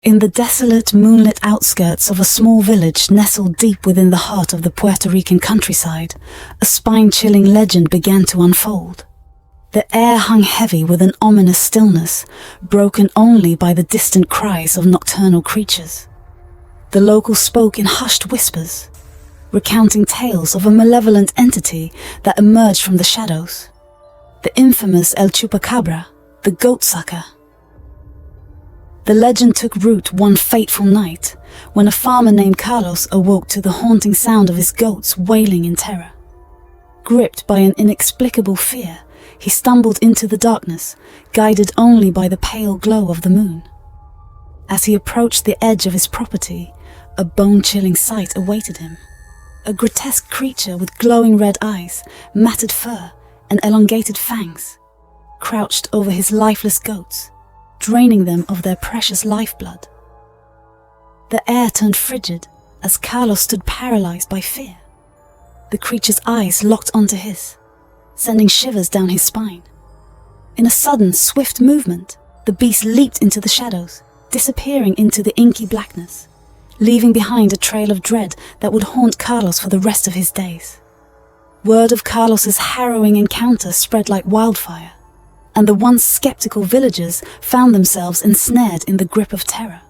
In the desolate, moonlit outskirts of a small village nestled deep within the heart of the Puerto Rican countryside, a spine-chilling legend began to unfold. The air hung heavy with an ominous stillness, broken only by the distant cries of nocturnal creatures. The locals spoke in hushed whispers, recounting tales of a malevolent entity that emerged from the shadows. The infamous El Chupacabra, the goat-sucker. The legend took root one fateful night, when a farmer named Carlos awoke to the haunting sound of his goats wailing in terror. Gripped by an inexplicable fear, he stumbled into the darkness, guided only by the pale glow of the moon. As he approached the edge of his property, a bone-chilling sight awaited him. A grotesque creature with glowing red eyes, matted fur, and elongated fangs, crouched over his lifeless goats, draining them of their precious lifeblood. The air turned frigid as Carlos stood paralyzed by fear. The creature's eyes locked onto his, sending shivers down his spine. In a sudden, swift movement, the beast leaped into the shadows, disappearing into the inky blackness, leaving behind a trail of dread that would haunt Carlos for the rest of his days. Word of Carlos's harrowing encounter spread like wildfire, and the once skeptical villagers found themselves ensnared in the grip of terror.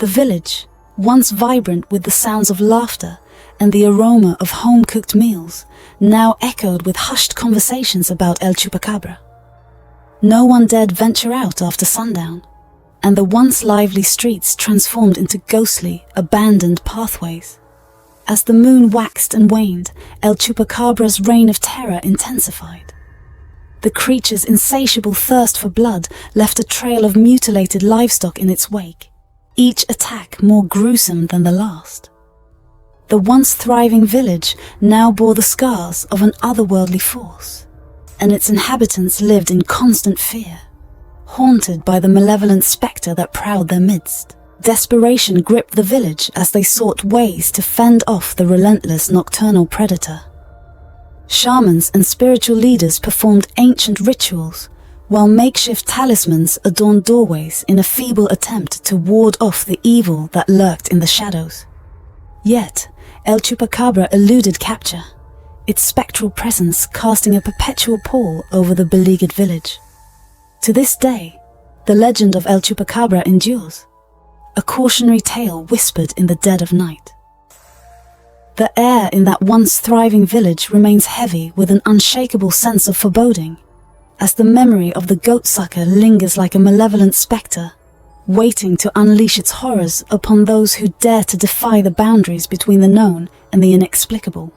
The village, once vibrant with the sounds of laughter and the aroma of home-cooked meals, now echoed with hushed conversations about El Chupacabra. No one dared venture out after sundown, and the once lively streets transformed into ghostly, abandoned pathways. As the moon waxed and waned, El Chupacabra's reign of terror intensified. The creature's insatiable thirst for blood left a trail of mutilated livestock in its wake, each attack more gruesome than the last. The once thriving village now bore the scars of an otherworldly force, and its inhabitants lived in constant fear, haunted by the malevolent spectre that prowled their midst. Desperation gripped the village as they sought ways to fend off the relentless nocturnal predator. Shamans and spiritual leaders performed ancient rituals, while makeshift talismans adorned doorways in a feeble attempt to ward off the evil that lurked in the shadows. Yet, El Chupacabra eluded capture, its spectral presence casting a perpetual pall over the beleaguered village. To this day, the legend of El Chupacabra endures, a cautionary tale whispered in the dead of night. The air in that once thriving village remains heavy with an unshakable sense of foreboding, as the memory of the goat-sucker lingers like a malevolent spectre, waiting to unleash its horrors upon those who dare to defy the boundaries between the known and the inexplicable.